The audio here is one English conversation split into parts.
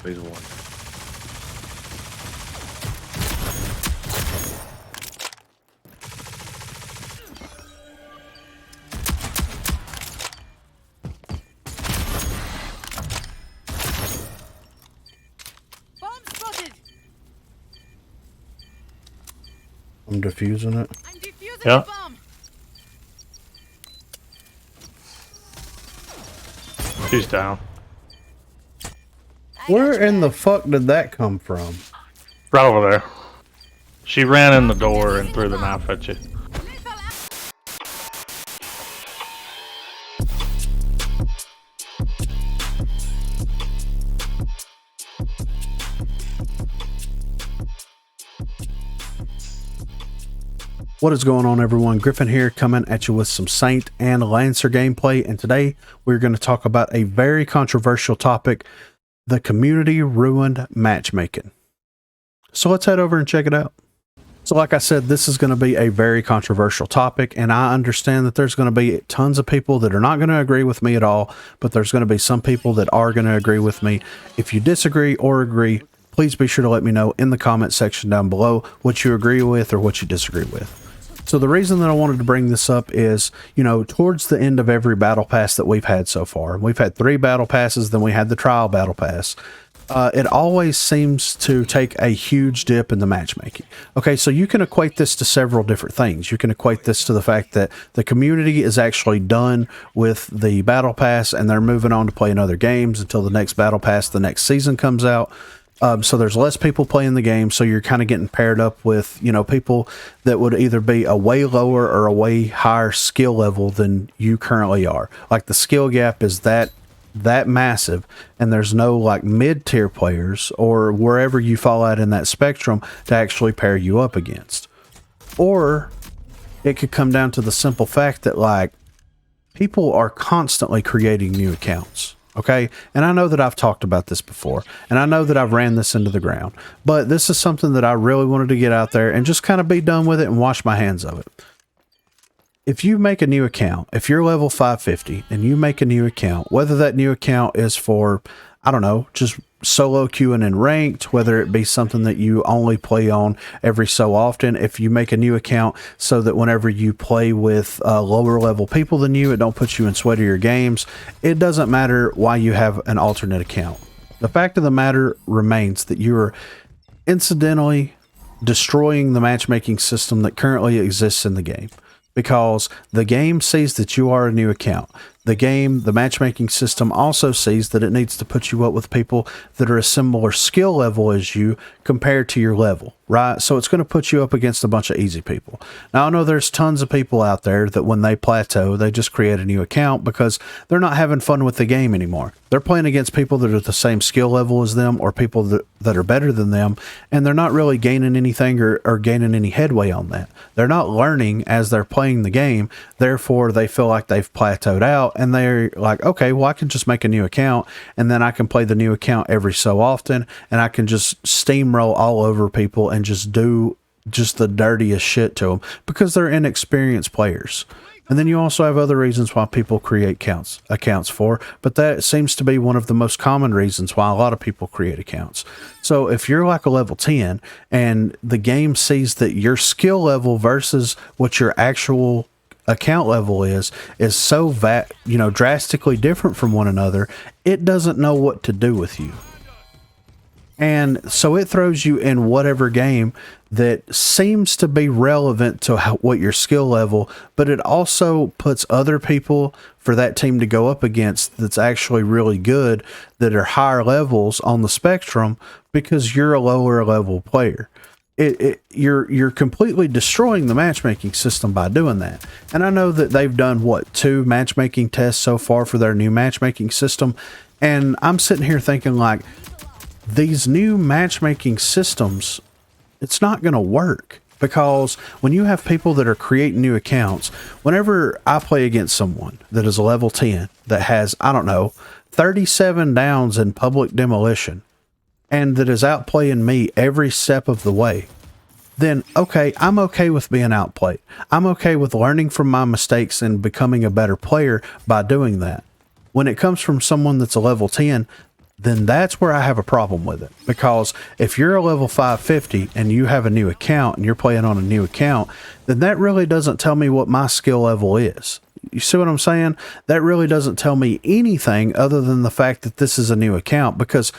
Phase 1. I'm defusing it. I'm defusing Yeah. the bomb. She's down. Where in the fuck did that come from? Right over there. She ran in the door and threw the knife at you. What is going on, everyone? Griffin here, coming at you with some Saint and Lancer gameplay, and today we're going to talk about a very controversial topic: the community ruined matchmaking. So let's head over and check it out. So like I said, this is going to be a very controversial topic, and I understand that there's going to be tons of people that are not going to agree with me at all, but there's going to be some people that are going to agree with me. If you disagree or agree, please be sure to let me know in the comment section down below what you agree with or what you disagree with. So the reason that I wanted to bring this up is, you know, towards the end of every battle pass that we've had so far, we've had 3 battle passes, then we had the trial battle pass. It always seems to take a huge dip in the matchmaking. Okay, so you can equate this to several different things. You can equate this to the fact that the community is actually done with the battle pass and they're moving on to playing other games until the next battle pass, the next season comes out. So there's less people playing the game, so you're kind of getting paired up with, you know, people that would either be a way lower or a way higher skill level than you currently are. Like, the skill gap is that massive, and there's no like mid-tier players or wherever you fall out in that spectrum to actually pair you up against. Or it could come down to the simple fact that, like, people are constantly creating new accounts. Okay, and I know that I've talked about this before, and I know that I've ran this into the ground, but this is something that I really wanted to get out there and just kind of be done with it and wash my hands of it. If you make a new account, if you're level 550 and you make a new account, whether that new account is for, I don't know, just solo queuing and ranked, whether it be something that you only play on every so often, if you make a new account so that whenever you play with lower level people than you, it don't put you in sweatier games, it doesn't matter why you have an alternate account. The fact of the matter remains that you are incidentally destroying the matchmaking system that currently exists in the game, because the game sees that you are a new account. The matchmaking system also sees that it needs to put you up with people that are a similar skill level as you compared to your level, right? So it's going to put you up against a bunch of easy people. Now, I know there's tons of people out there that when they plateau, they just create a new account because they're not having fun with the game anymore. They're playing against people that are the same skill level as them or people that are better than them, and they're not really gaining anything or gaining any headway on that. They're not learning as they're playing the game, therefore they feel like they've plateaued out, and they're like, okay, well, I can just make a new account, and then I can play the new account every so often, and I can just steamroll all over people and just do just the dirtiest shit to them because they're inexperienced players. And then you also have other reasons why people create accounts for, but that seems to be one of the most common reasons why a lot of people create accounts. So if you're like a level 10 and the game sees that your skill level versus what your actual account level is so drastically different from one another, it doesn't know what to do with you. And so it throws you in whatever game that seems to be relevant to what your skill level, but it also puts other people for that team to go up against that's actually really good, that are higher levels on the spectrum, because you're a lower level player. You're completely destroying the matchmaking system by doing that. And I know that they've done 2 matchmaking tests so far for their new matchmaking system, and I'm sitting here thinking, like, these new matchmaking systems, it's not going to work, because when you have people that are creating new accounts, whenever I play against someone that is a level 10 that has, I don't know, 37 downs in public demolition, and that is outplaying me every step of the way, then okay, I'm okay with being outplayed. I'm okay with learning from my mistakes and becoming a better player by doing that. When it comes from someone that's a level 10, then that's where I have a problem with it. Because if you're a level 550 and you have a new account and you're playing on a new account, then that really doesn't tell me what my skill level is. You see what I'm saying? That really doesn't tell me anything other than the fact that this is a new account. Because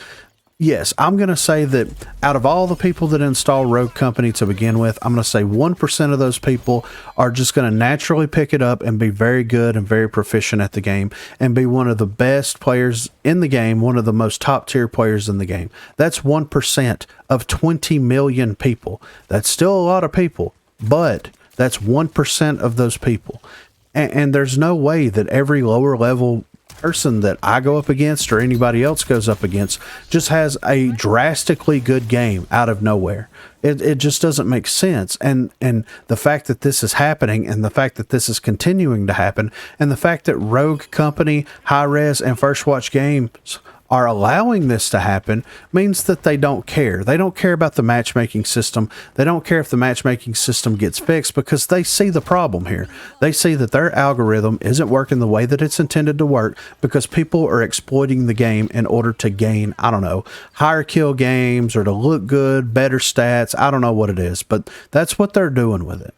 yes, I'm going to say that out of all the people that install Rogue Company to begin with, I'm going to say 1% of those people are just going to naturally pick it up and be very good and very proficient at the game and be one of the best players in the game, one of the most top tier players in the game. That's 1% of 20 million people. That's still a lot of people, but that's 1% of those people. And there's no way that every lower level person that I go up against or anybody else goes up against just has a drastically good game out of nowhere. It just doesn't make sense. And the fact that this is happening and the fact that this is continuing to happen and the fact that Rogue Company, High Res, and First Watch Games are allowing this to happen means that they don't care. They don't care about the matchmaking system. They don't care if the matchmaking system gets fixed because they see the problem here. They see that their algorithm isn't working the way that it's intended to work because people are exploiting the game in order to gain, I don't know, higher kill games or to look good, better stats. I don't know what it is, but that's what they're doing with it.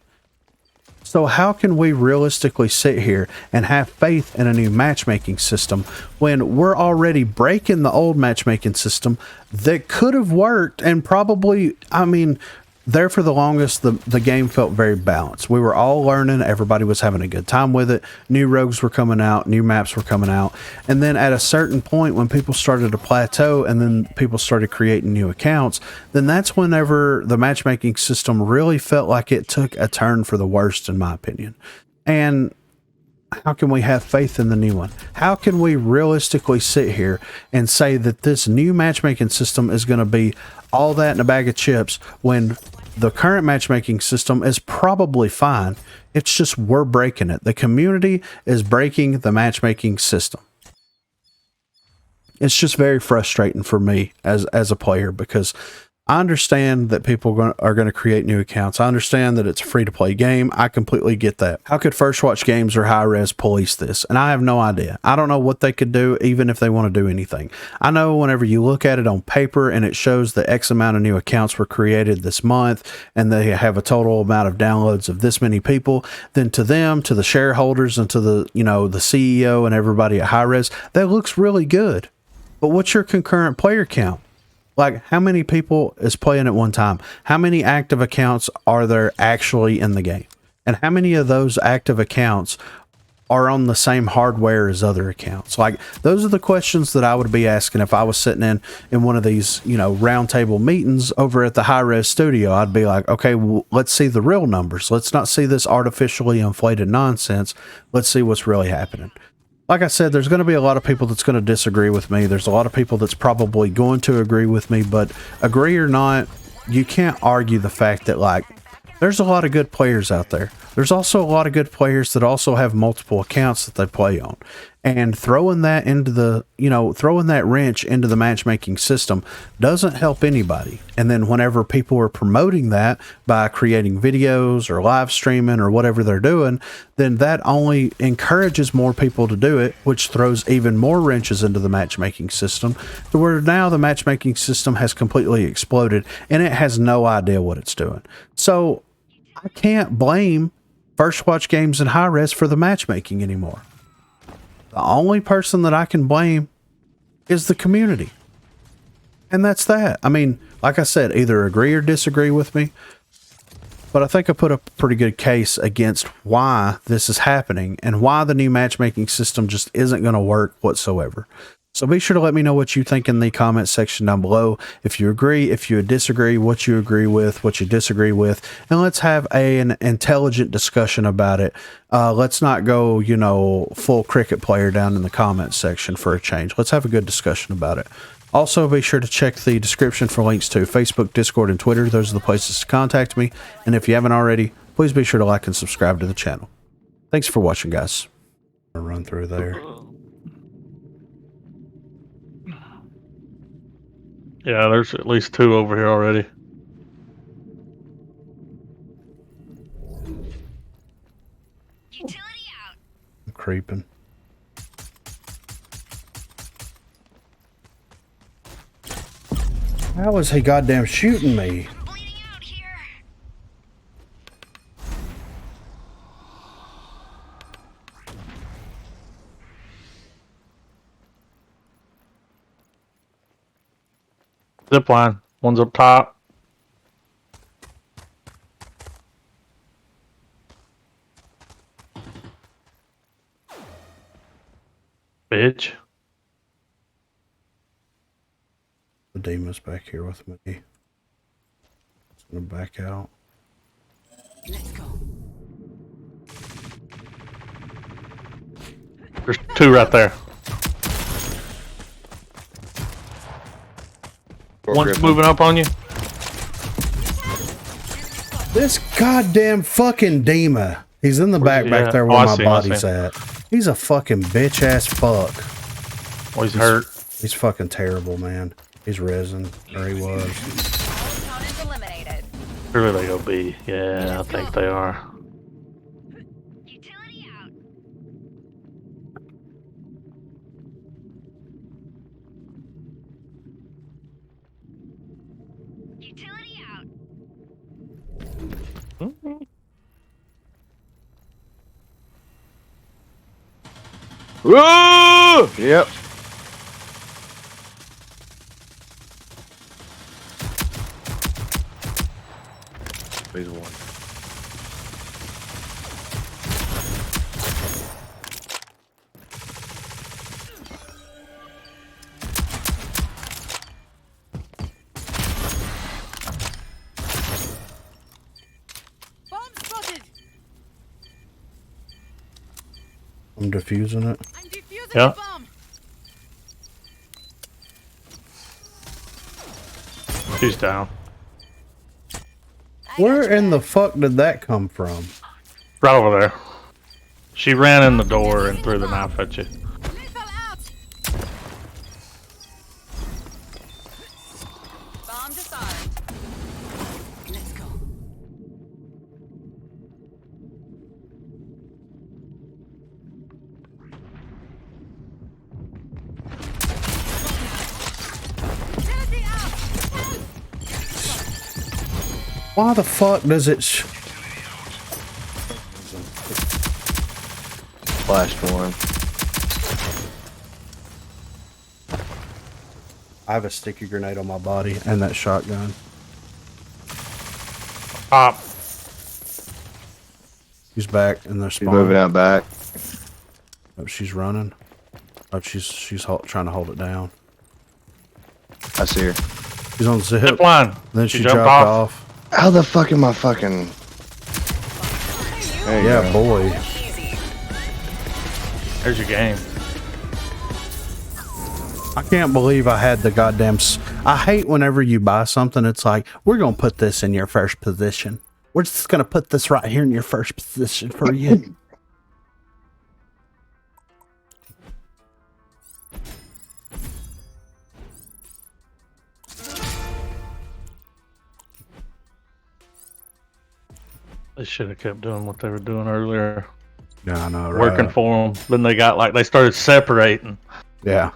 So how can we realistically sit here and have faith in a new matchmaking system when we're already breaking the old matchmaking system that could have worked and probably, I mean, there for the longest, the game felt very balanced. We were all learning. Everybody was having a good time with it. New rogues were coming out. New maps were coming out. And then at a certain point when people started to plateau and then people started creating new accounts, then that's whenever the matchmaking system really felt like it took a turn for the worst, in my opinion. And how can we have faith in the new one? How can we realistically sit here and say that this new matchmaking system is going to be all that in a bag of chips when the current matchmaking system is probably fine? It's just we're breaking it. The community is breaking the matchmaking system. It's just very frustrating for me as a player because I understand that people are going to create new accounts. I understand that it's a free-to-play game. I completely get that. How could First Watch Games or High Res police this? And I have no idea. I don't know what they could do, even if they want to do anything. I know whenever you look at it on paper and it shows that X amount of new accounts were created this month and they have a total amount of downloads of this many people, then to them, to the shareholders, and to the, you know, the CEO and everybody at High Res, that looks really good. But what's your concurrent player count? Like, how many people is playing at one time? How many active accounts are there actually in the game? And how many of those active accounts are on the same hardware as other accounts? Like, those are the questions that I would be asking if I was sitting in one of these, you know, roundtable meetings over at the High Res studio. I'd be like, okay, well, let's see the real numbers. Let's not see this artificially inflated nonsense. Let's see what's really happening. Like I said, there's going to be a lot of people that's going to disagree with me. There's a lot of people that's probably going to agree with me, but agree or not, you can't argue the fact that, like, there's a lot of good players out there. There's also a lot of good players that also have multiple accounts that they play on. And throwing that into the, you know, throwing that wrench into the matchmaking system doesn't help anybody. And then whenever people are promoting that by creating videos or live streaming or whatever they're doing, then that only encourages more people to do it, which throws even more wrenches into the matchmaking system, to where now the matchmaking system has completely exploded and it has no idea what it's doing. So I can't blame First Watch Games and High Res for the matchmaking anymore. The only person that I can blame is the community. And that's that. I mean, like I said, either agree or disagree with me, but I think I put a pretty good case against why this is happening and why the new matchmaking system just isn't going to work whatsoever. So be sure to let me know what you think in the comment section down below. If you agree, if you disagree, what you agree with, what you disagree with, and let's have an intelligent discussion about it. Let's not go, you know, full cricket player down in the comment section for a change. Let's have a good discussion about it. Also, be sure to check the description for links to Facebook, Discord, and Twitter. Those are the places to contact me. And if you haven't already, please be sure to like and subscribe to the channel. Thanks for watching, guys. I'll run through there. Yeah, there's at least 2 over here already. Utility out. I'm creeping. How is he goddamn shooting me? I'm bleeding out here. Zip line. One's up top. Bitch. The demon's back here with me. It's gonna back out. Let's go. There's two right there. One's moving up on you. This goddamn fucking demon. He's in the back there where my body's at. He's a fucking bitch ass fuck. Oh, he's hurt. He's fucking terrible, man. He's risen, or he was. Opponent eliminated. Where they go be? Yeah, I think they are. Utility out. Utility out. Whoa! Yep. Phase one. Bomb spotted. I'm defusing it. I'm defusing Yeah. the bomb. She's down. Where in the fuck did that come from? Right over there. She ran in the door and threw the knife at you. Lethal out. Bomb disarmed. Let's go. Utility out. Why the fuck does it? Flash one. I have a sticky grenade on my body and that shotgun. Pop. He's back in their She's spawn. moving out back. Oh, she's running. Oh, she's trying to hold it down. I see her. She's on zip. Zip line. Then She she jumped dropped off. How the fuck am I fucking? There you Yeah, go. boy. Easy. There's your game. I can't believe I had the goddamn. I hate whenever you buy something. It's like, we're gonna put this in your first position. We're just gonna put this right here in your first position for you. They should have kept doing what they were doing earlier. Yeah, I know. Right? Working for them. Then they got like, they started separating. Yeah.